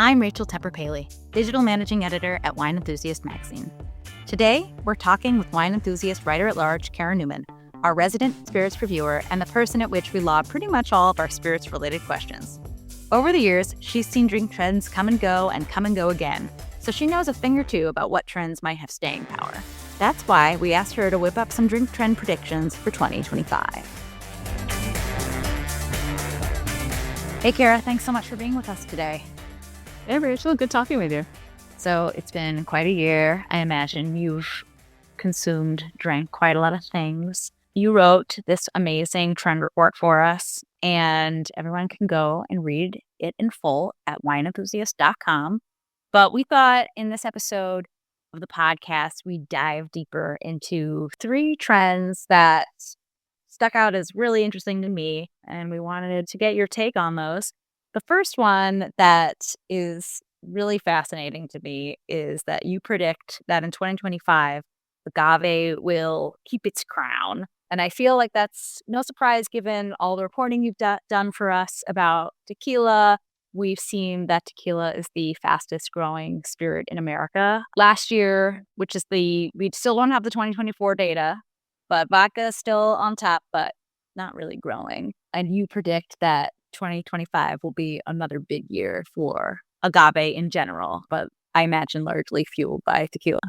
I'm Rachel Tepper-Paley, Digital Managing Editor at Wine Enthusiast magazine. Today, we're talking with Wine Enthusiast Writer-at-Large Kara Newman, our resident spirits reviewer and the person at which we lob pretty much all of our spirits-related questions. Over the years, she's seen drink trends come and go again, so she knows a thing or two about what trends might have staying power. That's why we asked her to whip up some drink trend predictions for 2025. Hey, Kara, thanks so much for being with us today. Hey, Rachel, good talking with you. So it's been quite a year. I imagine you've drank quite a lot of things. You wrote this amazing trend report for us, and everyone can go and read it in full at wineenthusiast.com. But we thought in this episode of the podcast, we'd dive deeper into 3 trends that stuck out as really interesting to me, and we wanted to get your take on those. The first one that is really fascinating to me is that you predict that in 2025, agave will keep its crown. And I feel like that's no surprise given all the reporting you've done for us about tequila. We've seen that tequila is the fastest growing spirit in America. Last year, we still don't have the 2024 data, but vodka is still on top, but not really growing. And you predict that 2025 will be another big year for agave in general, but I imagine largely fueled by tequila.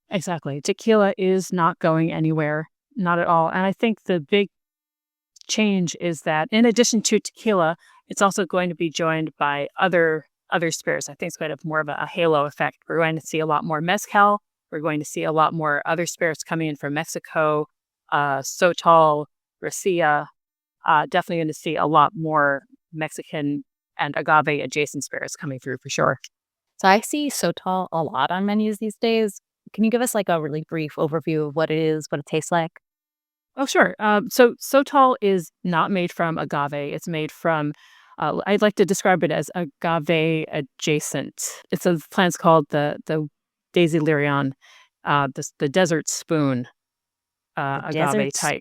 Exactly. Tequila is not going anywhere, not at all. And I think the big change is that in addition to tequila, it's also going to be joined by other spirits. I think it's going to have more of a halo effect. We're going to see a lot more mezcal. We're going to see a lot more other spirits coming in from Mexico, Sotol, Racia. Definitely going to see a lot more Mexican and agave adjacent spirits coming through for sure. So I see Sotol a lot on menus these days. Can you give us like a really brief overview of what it is, what it tastes like? Oh, sure. So Sotol is not made from agave. It's made from, I'd like to describe it as agave adjacent. It's a plant's called the Daisy Lyrion, the desert spoon agave type.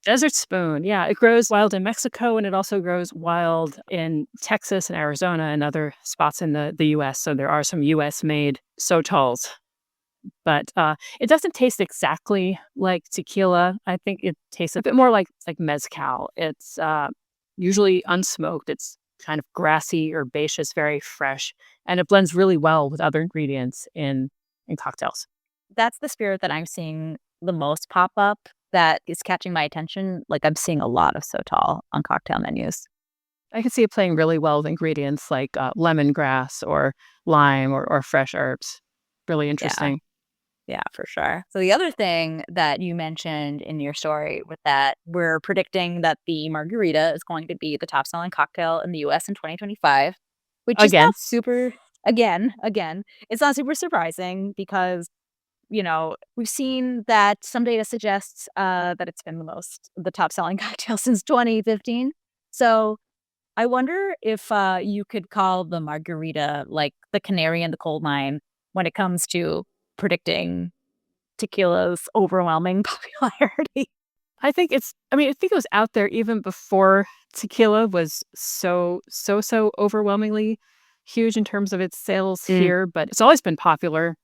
Desert spoon. Yeah, it grows wild in Mexico, and it also grows wild in Texas and Arizona and other spots in the U.S. So there are some U.S.-made Sotols. But it doesn't taste exactly like tequila. I think it tastes a bit more like mezcal. It's usually unsmoked. It's kind of grassy, herbaceous, very fresh, and it blends really well with other ingredients in cocktails. That's the spirit that I'm seeing the most pop up that is catching my attention. Like I'm seeing a lot of Sotol on cocktail menus. I can see it playing really well with ingredients like lemongrass or lime or fresh herbs. Really interesting. Yeah, for sure. So the other thing that you mentioned in your story with that, we're predicting that the margarita is going to be the top selling cocktail in the US in 2025, which is not super, again, it's not super surprising because, we've seen that some data suggests that it's been the top selling cocktail since 2015. So I wonder if you could call the margarita like the canary in the coal mine when it comes to predicting tequila's overwhelming popularity. I think it was out there even before tequila was so overwhelmingly huge in terms of its sales here, but it's always been popular.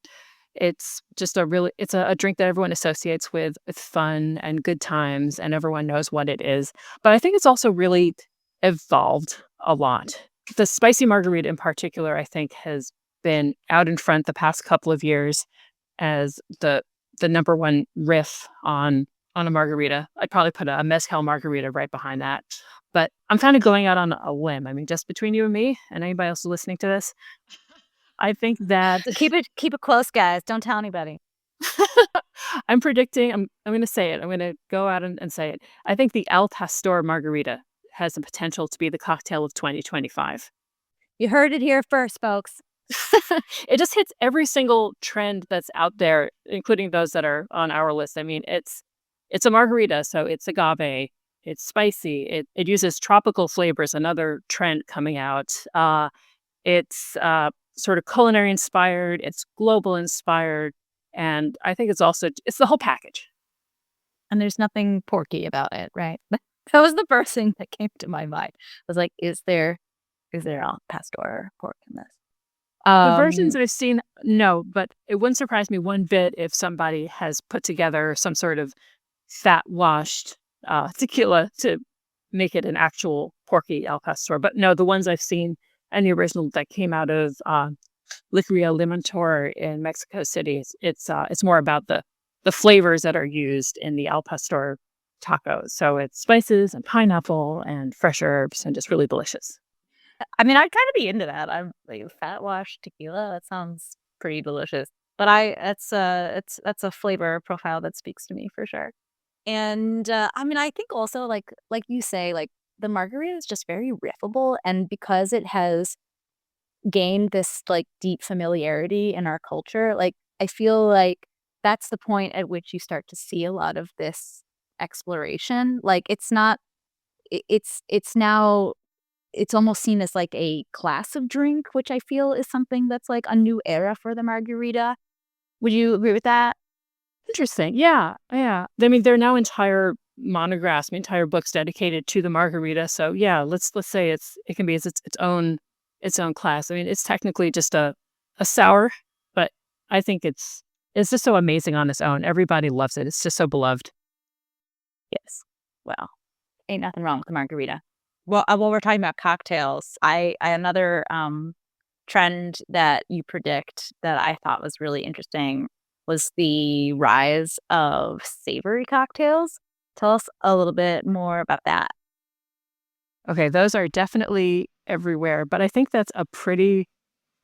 It's just it's a drink that everyone associates with fun and good times, and everyone knows what it is. But I think it's also really evolved a lot. The spicy margarita in particular, I think, has been out in front the past couple of years as the number one riff on a margarita. I'd probably put a mezcal margarita right behind that. But I'm kind of going out on a limb. I mean, just between you and me and anybody else listening to this, I think that... So keep it close, guys. Don't tell anybody. I'm predicting, I'm going to say it. I'm going to go out and say it. I think the El Pastor margarita has the potential to be the cocktail of 2025. You heard it here first, folks. It just hits every single trend that's out there, including those that are on our list. I mean, it's a margarita, so it's agave, it's spicy, it uses tropical flavors, another trend coming out. It's sort of culinary inspired, it's global inspired, and I think it's the whole package. And there's nothing porky about it, right? That was the first thing that came to my mind. I was like, is there El Pastor pork in this? The versions Um, I've seen, no, but it wouldn't surprise me one bit if somebody has put together some sort of fat washed tequila to make it an actual porky al pastor. But no, the ones I've seen and the original that came out of Liqueria Limantor in Mexico City, it's more about the flavors that are used in the al pastor tacos. So it's spices and pineapple and fresh herbs and just really delicious. I mean, I'd kind of be into that. I'm like fat wash tequila. That sounds pretty delicious. But that's a flavor profile that speaks to me for sure. And I mean, I think also like you say, like the margarita is just very riffable, and because it has gained this like deep familiarity in our culture, like I feel like that's the point at which you start to see a lot of this exploration. Like it's not it's now it's almost seen as like a class of drink, which I feel is something that's like a new era for the margarita. Would you agree with that? Interesting. Yeah, yeah. I mean, there are now entire monographs, entire books dedicated to the margarita. So yeah, let's say it can be its own class. I mean, it's technically just a sour, but I think it's just so amazing on its own. Everybody loves it. It's just so beloved. Yes. Well, ain't nothing wrong with the margarita. Well, while we're talking about cocktails, I another trend that you predict that I thought was really interesting was the rise of savory cocktails. Tell us a little bit more about that. Okay, those are definitely everywhere, but I think that's a pretty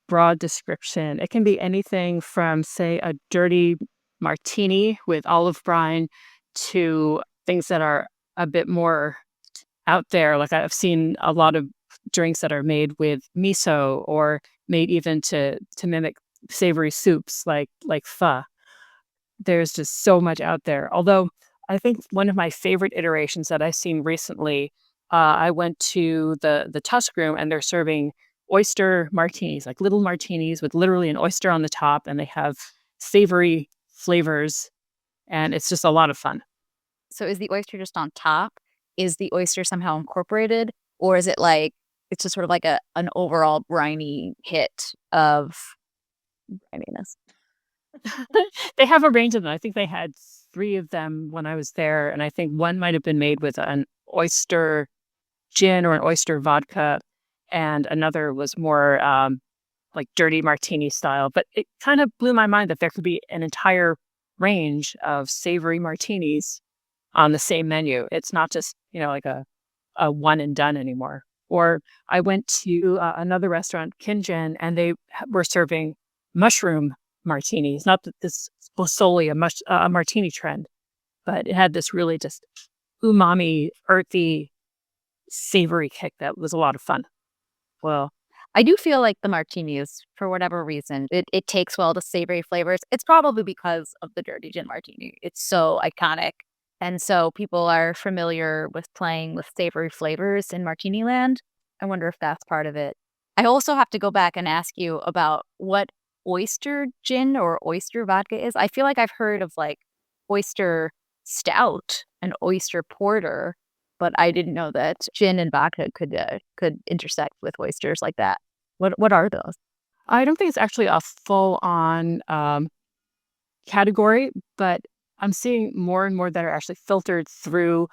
broad description. It can be anything from, say, a dirty martini with olive brine to things that are a bit more out there. Like I've seen a lot of drinks that are made with miso or made even to mimic savory soups like pho. There's just so much out there. Although I think one of my favorite iterations that I've seen recently, I went to the Tusk Room and they're serving oyster martinis, like little martinis with literally an oyster on the top, and they have savory flavors, and it's just a lot of fun. So is the oyster just on top? Is the oyster somehow incorporated? Or is it like it's just sort of like an overall briny hit of brininess? They have a range of them. I think they had 3 of them when I was there, and I think one might have been made with an oyster gin or an oyster vodka, and another was more, like dirty martini style, but it kind of blew my mind that there could be an entire range of savory martinis on the same menu. It's not just, like a one and done anymore. Or I went to another restaurant, Kinjin, and they were serving mushroom martinis. Not that this was solely a martini trend, but it had this really just umami, earthy, savory kick that was a lot of fun. Well, I do feel like the martinis, for whatever reason, it takes well to savory flavors. It's probably because of the dirty gin martini. It's so iconic. And so people are familiar with playing with savory flavors in Martini Land. I wonder if that's part of it. I also have to go back and ask you about what oyster gin or oyster vodka is. I feel like I've heard of like oyster stout and oyster porter, but I didn't know that gin and vodka could intersect with oysters like that. What are those? I don't think it's actually a full on category, but I'm seeing more and more that are actually filtered through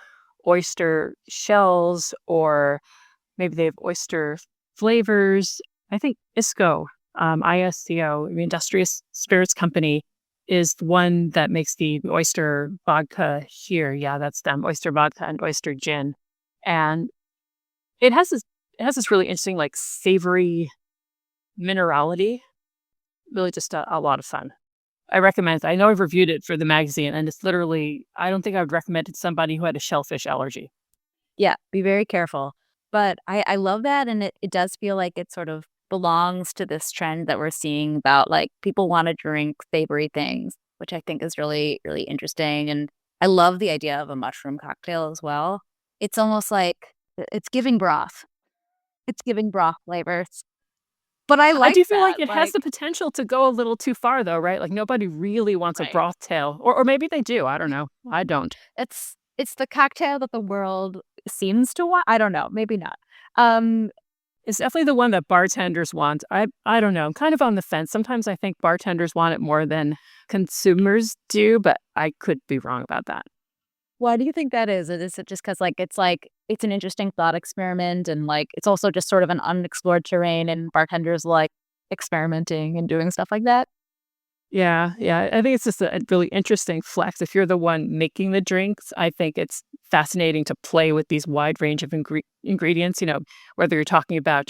oyster shells, or maybe they have oyster flavors. I think ISCO, the Industrious Spirits Company, is the one that makes the oyster vodka here. Yeah, that's them, oyster vodka and oyster gin. And it has this really interesting, like, savory minerality. Really just a lot of fun. I recommend it. I know I've reviewed it for the magazine, and it's literally, I don't think I would recommend it to somebody who had a shellfish allergy. Yeah, be very careful. But I love that, and it does feel like it sort of belongs to this trend that we're seeing about, like, people wanna drink savory things, which I think is really, really interesting, and I love the idea of a mushroom cocktail as well. It's almost like it's giving broth. It's giving broth flavors. But I I like do feel like that, it has like the potential to go a little too far, though, right? Like, nobody really wants a right. broth tail, or maybe they do. I don't know. I don't. It's the cocktail that the world seems to want. I don't know, maybe not. Um, It's definitely the one that bartenders want. I don't know. I'm kind of on the fence. Sometimes I think bartenders want it more than consumers do, but I could be wrong about that. Why do you think that is? Is it just because it's an interesting thought experiment and, like, it's also just sort of an unexplored terrain and bartenders like experimenting and doing stuff like that? Yeah, yeah. I think it's just a really interesting flex. If you're the one making the drinks, I think it's fascinating to play with these wide range of ingredients, whether you're talking about,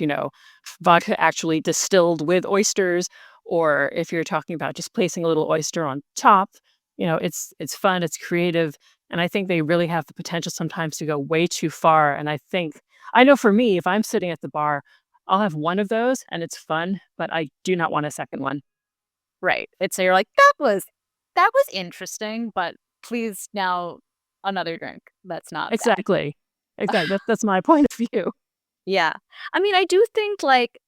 vodka actually distilled with oysters, or if you're talking about just placing a little oyster on top, it's fun, it's creative, and I think they really have the potential sometimes to go way too far. And I know for me, if I'm sitting at the bar, I'll have one of those and it's fun, but I do not want a second one. Right. It's so you're like, that was interesting, but please now another drink that's not that." Exactly. Exactly. That's my point of view. Yeah. I mean, I do think, like,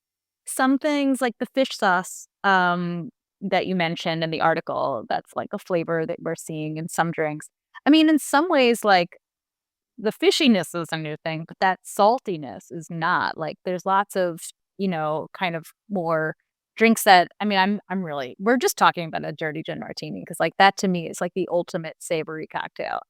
some things like the fish sauce, that you mentioned in the article, that's like a flavor that we're seeing in some drinks. I mean, in some ways, like, the fishiness is a new thing, but that saltiness is not. Like, there's lots of, kind of more drinks that I mean, I'm really we're just talking about a dirty gin martini because, like, that to me is like the ultimate savory cocktail.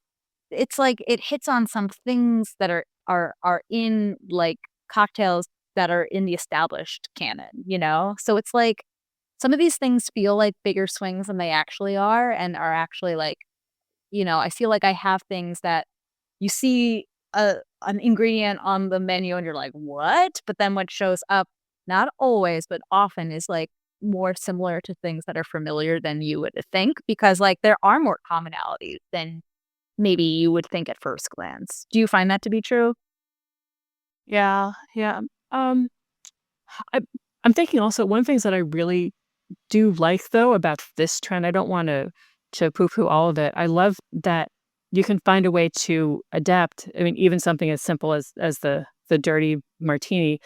It's like it hits on some things that are in, like, cocktails that are in the established canon, you know? So it's like some of these things feel like bigger swings than they actually are and are actually, like, I feel like I have things that you see an ingredient on the menu and you're like, "What?" But then what shows up, not always, but often is, like, more similar to things that are familiar than you would think because, like, there are more commonalities than maybe you would think at first glance. Do you find that to be true? Yeah, yeah. Um, I I'm thinking also one of the things that I really do like though about this trend, I don't want to poo-poo all of it. I love that you can find a way to adapt. I mean, even something as simple as the dirty martini.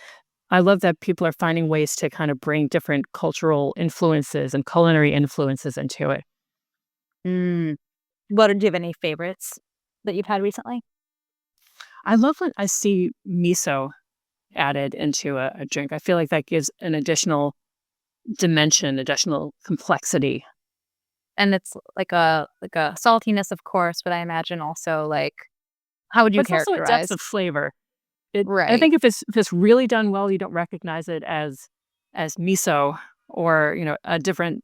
I love that people are finding ways to kind of bring different cultural influences and culinary influences into it. Mm. Do you have any favorites that you've had recently? I love when I see miso added into a drink. I feel like that gives an additional dimension, additional complexity. And it's like a saltiness, of course, but I imagine also, like, how would you But it's also a depth characterize? of flavor. I Right, think if it's really done well, you don't recognize it as miso or, a different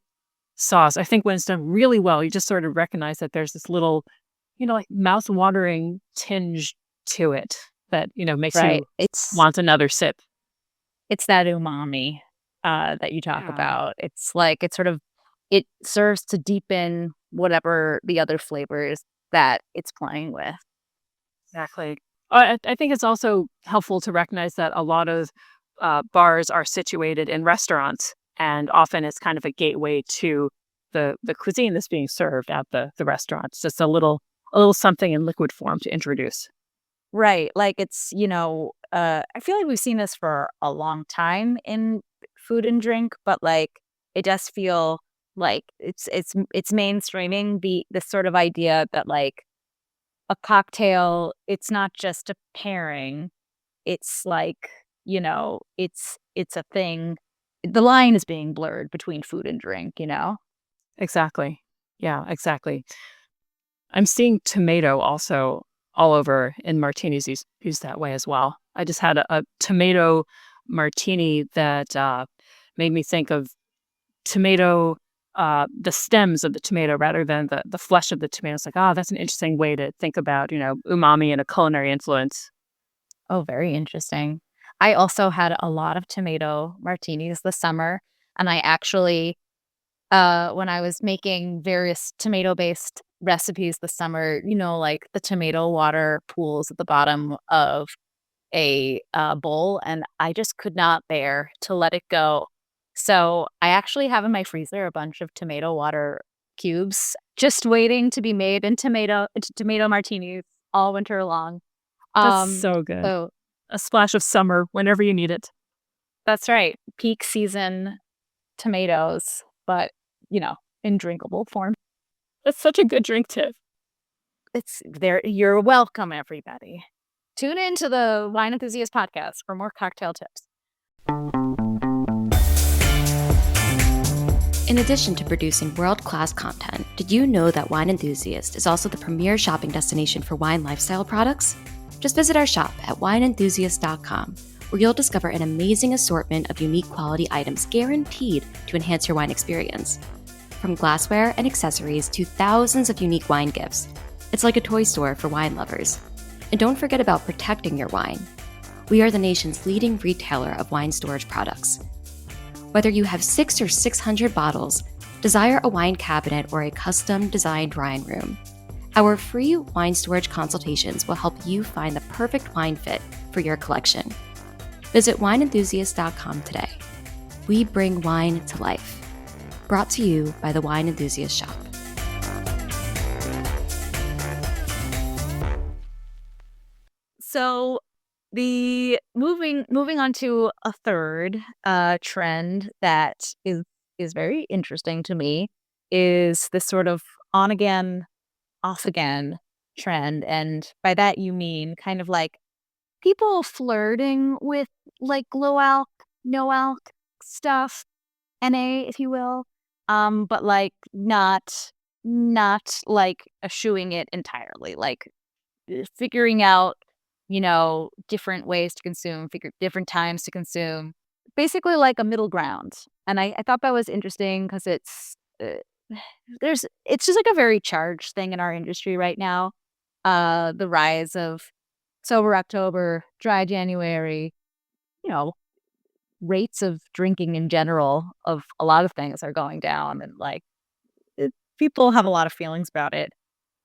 sauce. I think when it's done really well, you just sort of recognize that there's this little, like mouth-watering tinge to it that, makes right. you want another sip. It's that umami, that you talk Yeah, about. It's like it serves to deepen whatever the other flavors that it's playing with. exactly. I think it's also helpful to recognize that a lot of bars are situated in restaurants, and often it's kind of a gateway to the cuisine that's being served at the restaurant. It's just a little something in liquid form to introduce. Right, like, it's, I feel like we've seen this for a long time in food and drink, but, like, it does feel like it's mainstreaming the sort of idea that, like, a cocktail, it's not just a pairing, it's like, it's a thing. The line is being blurred between food and drink, you know? Exactly. Yeah, exactly. I'm seeing tomato also all over in martinis used that way as well. I just had a tomato martini that made me think of tomato, the stems of the tomato rather than the flesh of the tomato. It's like, oh, that's an interesting way to think about, umami and a culinary influence. Oh, very interesting. I also had a lot of tomato martinis this summer, and I actually when I was making various tomato-based recipes this summer, like the tomato water pools at the bottom of a, bowl, and I just could not bear to let it go. So, I actually have in my freezer a bunch of tomato water cubes just waiting to be made into tomato martinis all winter long. That's Um, so good. so A splash of summer whenever you need it. that's right, peak season tomatoes, but, in drinkable form. That's such a good drink tip. It's there you're welcome, everybody. Tune into the Wine Enthusiast podcast for more cocktail tips. In addition to producing world-class content, did you know that Wine Enthusiast is also the premier shopping destination for wine lifestyle products? Just visit our shop at wineenthusiast.com, where you'll discover an amazing assortment of unique quality items guaranteed to enhance your wine experience. From glassware and accessories to thousands of unique wine gifts, it's like a toy store for wine lovers. And don't forget about protecting your wine. We are the nation's leading retailer of wine storage products. Whether you have 6 or 600 bottles, desire a wine cabinet or a custom-designed wine room, our free wine storage consultations will help you find the perfect wine fit for your collection. Visit wineenthusiast.com today. We bring wine to life. Brought to you by the Wine Enthusiast Shop. So the moving on to a third trend that is very interesting to me is this sort of on again, off again trend. And by that you mean kind of like people flirting with like low alc, no alc stuff, NA, if you will. But like not like eschewing it entirely. Like figuring out, different ways to consume, figure different times to consume, basically like a middle ground. And I thought that was interesting because it's just like a very charged thing in our industry right now. The rise of sober October, dry January, you know, rates of drinking in general of a lot of things are going down, and like people have a lot of feelings about it.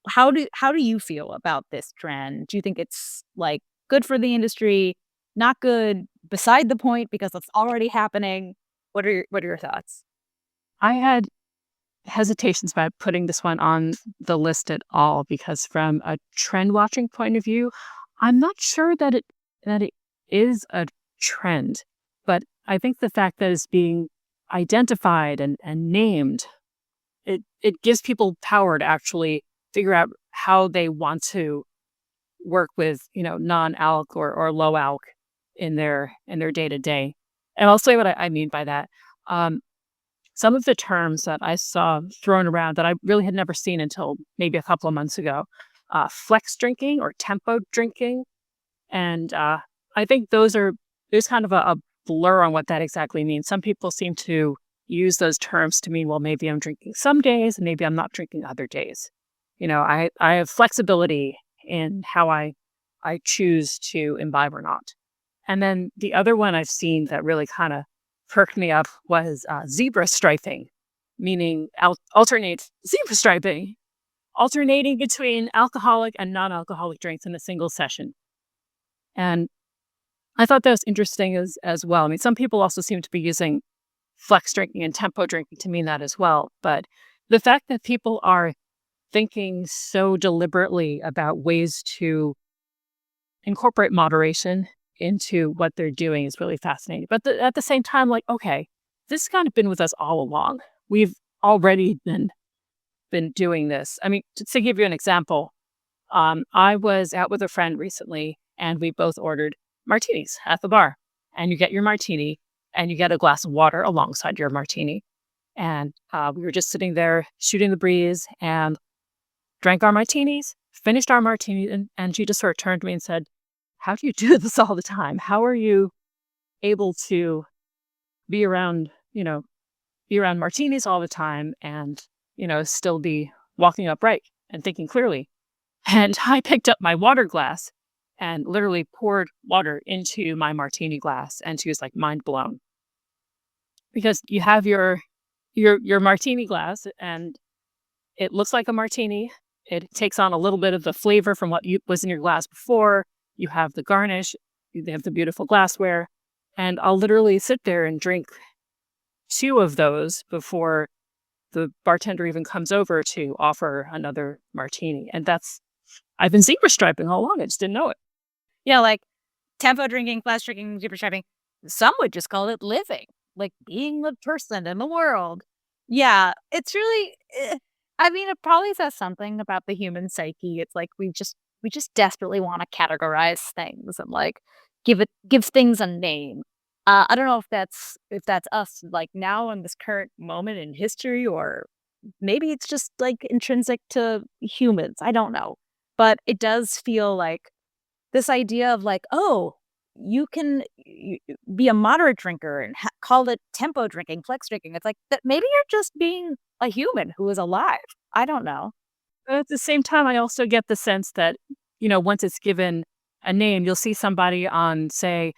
How do you feel about this trend? Do you think it's, like, good for the industry, not good, beside the point because it's already happening? What are your thoughts? I had hesitations about putting this one on the list at all because from a trend watching point of view, I'm not sure that it is a trend. But I think the fact that it's being identified and named, it gives people power to actually figure out how they want to work with, non-alc or low alc in their day-to-day. And I'll say what I mean by that. Um, some of the terms that I saw thrown around that I really had never seen until maybe a couple of months ago, flex drinking or tempo drinking. And I think there's kind of a blur on what that exactly means. Some people seem to use those terms to mean, well, maybe I'm drinking some days and maybe I'm not drinking other days. I have flexibility in how I choose to imbibe or not. And then the other one I've seen that really kind of perked me up was zebra striping, meaning alternate zebra striping, alternating between alcoholic and non-alcoholic drinks in a single session. And I thought that was interesting as well. I mean, some people also seem to be using flex drinking and tempo drinking to mean that as well. But the fact that people are thinking so deliberately about ways to incorporate moderation into what they're doing is really fascinating. But at the same time, like, okay, this has kind of been with us all along. We've already been doing this. I mean, to give you an example, I was out with a friend recently, and we both ordered martinis at the bar. And you get your martini, and you get a glass of water alongside your martini. And we were just sitting there shooting the breeze and drank our martinis, finished our martinis, and she just sort of turned to me and said, "How do you do this all the time? How are you able to be around, be around martinis all the time and, still be walking upright and thinking clearly?" And I picked up my water glass and literally poured water into my martini glass, and she was like mind blown because you have your martini glass and it looks like a martini. It takes on a little bit of the flavor from what was in your glass before. You have the garnish, they have the beautiful glassware, and I'll literally sit there and drink 2 of those before the bartender even comes over to offer another martini. And I've been zebra striping all along. I just didn't know it. Yeah, like tempo drinking, flash drinking, super striping. Some would just call it living, like being the person in the world. Yeah, it's really. I mean, it probably says something about the human psyche. It's like we just desperately want to categorize things and like give things a name. I don't know if that's us like now in this current moment in history, or maybe it's just like intrinsic to humans. I don't know. But it does feel like this idea of like, oh, you can be a moderate drinker and call it tempo drinking, flex drinking. It's like that maybe you're just being a human who is alive. I don't know. But at the same time, I also get the sense that, once it's given a name, you'll see somebody on, say,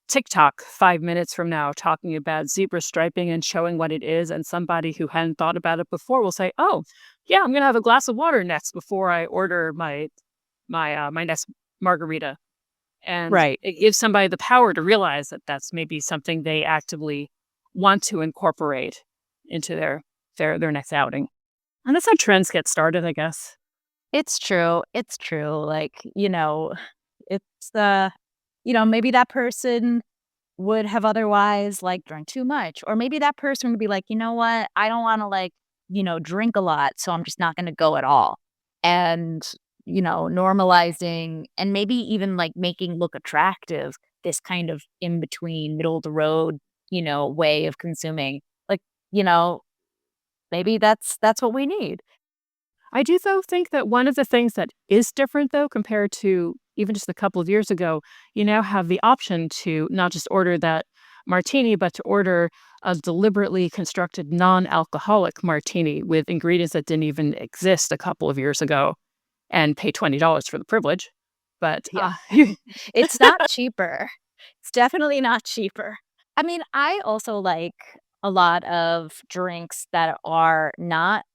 TikTok 5 minutes from now talking about zebra striping and showing what it is. And somebody who hadn't thought about it before will say, oh, yeah, I'm going to have a glass of water next before I order my next margarita. And Right. it gives somebody the power to realize that that's maybe something they actively want to incorporate into their next outing. And that's how trends get started, I guess. It's true. It's true. Like, it's maybe that person would have otherwise like drank too much. Or maybe that person would be like, you know what? I don't want to like, drink a lot. So I'm just not going to go at all. And, normalizing and maybe even like making look attractive this kind of in between middle of the road, way of consuming. Like, you know, maybe that's what we need. I do, though, think that one of the things that is different, though, compared to even just a couple of years ago, you now have the option to not just order that martini, but to order a deliberately constructed non-alcoholic martini with ingredients that didn't even exist a couple of years ago and pay $20 for the privilege. But Yeah. It's not cheaper. It's definitely not cheaper. I mean, I also like a lot of drinks that are not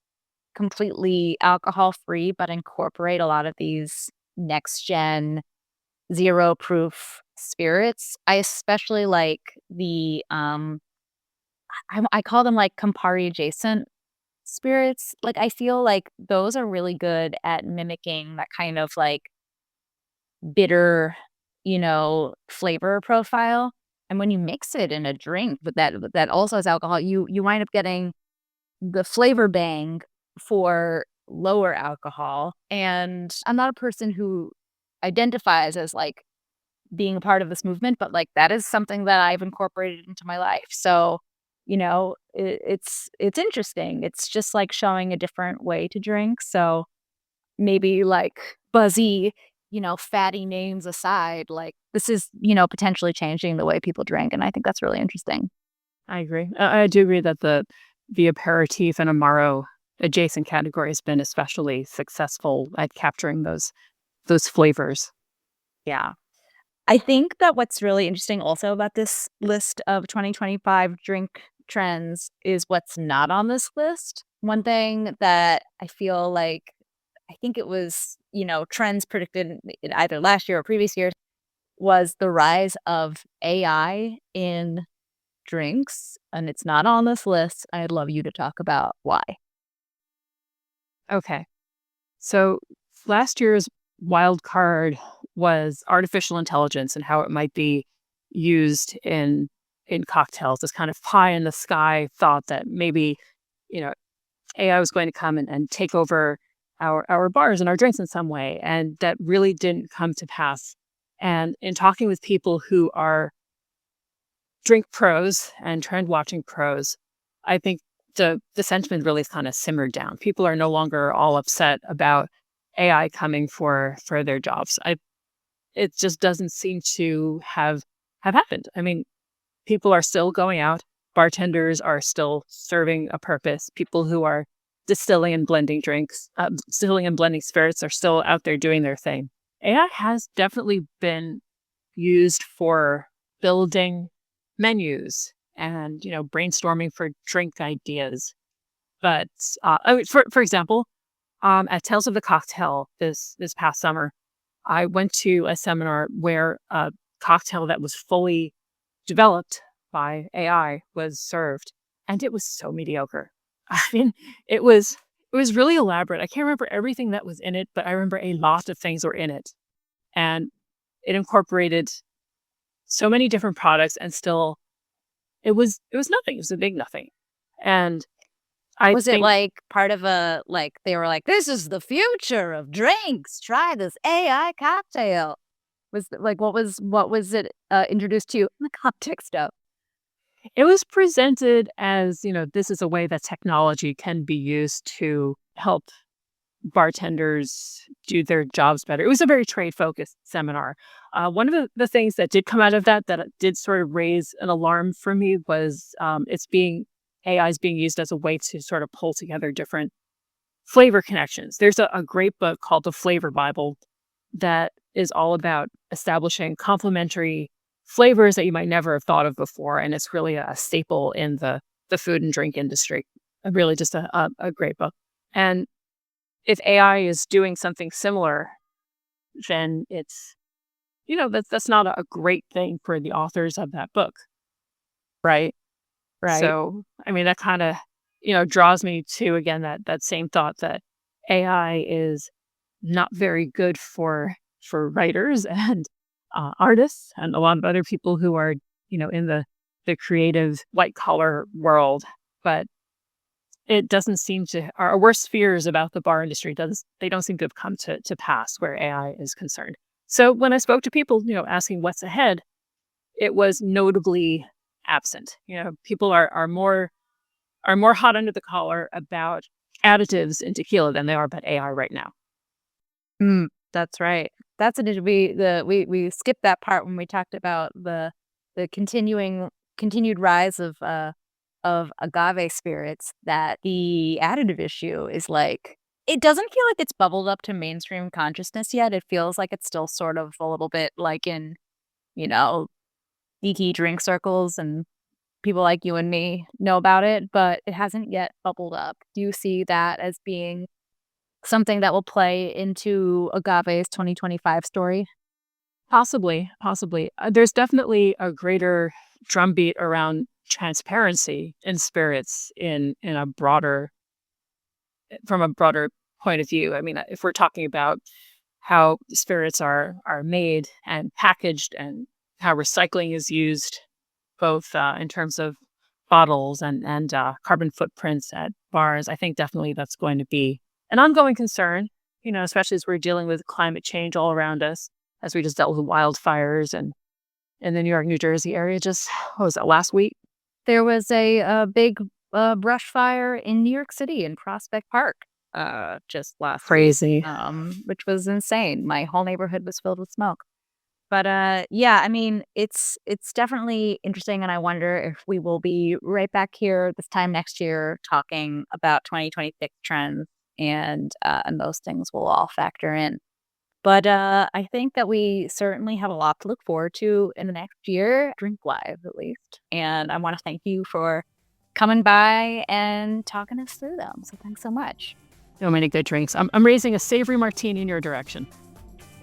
completely alcohol free, but incorporate a lot of these next gen zero proof spirits. I especially like I call them like Campari adjacent spirits. Like I feel like those are really good at mimicking that kind of like bitter, flavor profile. And when you mix it in a drink with that also has alcohol, you wind up getting the flavor bang for lower alcohol. And I'm not a person who identifies as like being a part of this movement, but like that is something that I've incorporated into my life. So, it's interesting. It's just like showing a different way to drink. So maybe like buzzy, fatty names aside, like this is, potentially changing the way people drink. And I think that's really interesting. I agree. I do agree that the aperitif and Amaro adjacent category has been especially successful at capturing those flavors. Yeah. I think that what's really interesting also about this list of 2025 drink trends is what's not on this list. One thing that I feel like I think it was, trends predicted in either last year or previous years was the rise of AI in drinks, and it's not on this list. I'd love you to talk about why. Okay. So last year's wild card was artificial intelligence and how it might be used in cocktails. This kind of pie in the sky thought that maybe, you know, AI was going to come and take over our bars and our drinks in some way. And that really didn't come to pass. And in talking with people who are drink pros and trend watching pros, I think the sentiment really has kind of simmered down. People are no longer all upset about AI coming for their jobs. It just doesn't seem to have happened. I mean, people are still going out. Bartenders are still serving a purpose. People who are distilling and blending drinks, distilling and blending spirits are still out there doing their thing. AI has definitely been used for building menus and brainstorming for drink ideas. But I mean, for example, at Tales of the Cocktail this past summer, I went to a seminar where a cocktail that was fully developed by AI was served, and it was so mediocre. I mean, it was really elaborate. I can't remember everything that was in it, but I remember a lot of things were in it, and it incorporated so many different products, and still it was nothing. It was a big nothing. And I Was it think like part of a they were like, "This is the future of drinks. Try this AI cocktail." What was it introduced to you in the context of? It was presented as, this is a way that technology can be used to help bartenders do their jobs better. It was a very trade-focused seminar. One of the things that did come out of that did sort of raise an alarm for me was AI is being used as a way to sort of pull together different flavor connections. There's a great book called The Flavor Bible that is all about establishing complementary flavors that you might never have thought of before. And it's really a staple in the food and drink industry. Really just a great book. And if AI is doing something similar, then it's, that's not a great thing for the authors of that book. Right. Right. So, I mean, that kind of, draws me to, again, that same thought that AI is not very good for writers and artists and a lot of other people who are, in the creative white collar world. But it doesn't seem to, our worst fears about the bar industry, they don't seem to have come to pass where AI is concerned. So when I spoke to people, asking what's ahead, it was notably absent. People are more hot under the collar about additives in tequila than they are about AI right now. That's right. We skipped that part when we talked about the continued rise of agave spirits, that the additive issue is like, it doesn't feel like it's bubbled up to mainstream consciousness yet. It feels like it's still sort of a little bit like in, geeky drink circles, and people like you and me know about it, but it hasn't yet bubbled up. Do you see that as being something that will play into Agave's 2025 story? Possibly. There's definitely a greater drumbeat around transparency in spirits from a broader point of view. I mean, if we're talking about how spirits are made and packaged and how recycling is used, both in terms of bottles and carbon footprints at bars, I think definitely that's going to be an ongoing concern, especially as we're dealing with climate change all around us, as we just dealt with wildfires and in the New York, New Jersey area what was that, last week? There was a big brush fire in New York City in Prospect Park just last Crazy. week, which was insane. My whole neighborhood was filled with smoke. But yeah, I mean, it's definitely interesting, and I wonder if we will be right back here this time next year talking about 2026 trends, and those things will all factor in. But I think that we certainly have a lot to look forward to in the next year, drink-wise at least. And I want to thank you for coming by and talking us through them. So thanks so much. So many good drinks. I'm raising a savory martini in your direction.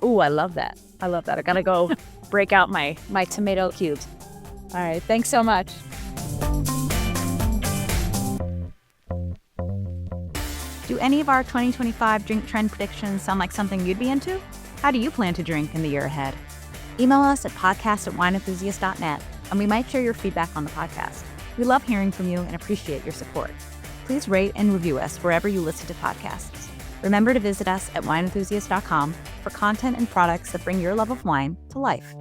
Ooh, I love that. I gotta go break out my tomato cubes. All right, thanks so much. Do any of our 2025 drink trend predictions sound like something you'd be into? How do you plan to drink in the year ahead? Email us at podcast@wineenthusiast.net, and we might share your feedback on the podcast. We love hearing from you and appreciate your support. Please rate and review us wherever you listen to podcasts. Remember to visit us at wineenthusiast.com for content and products that bring your love of wine to life.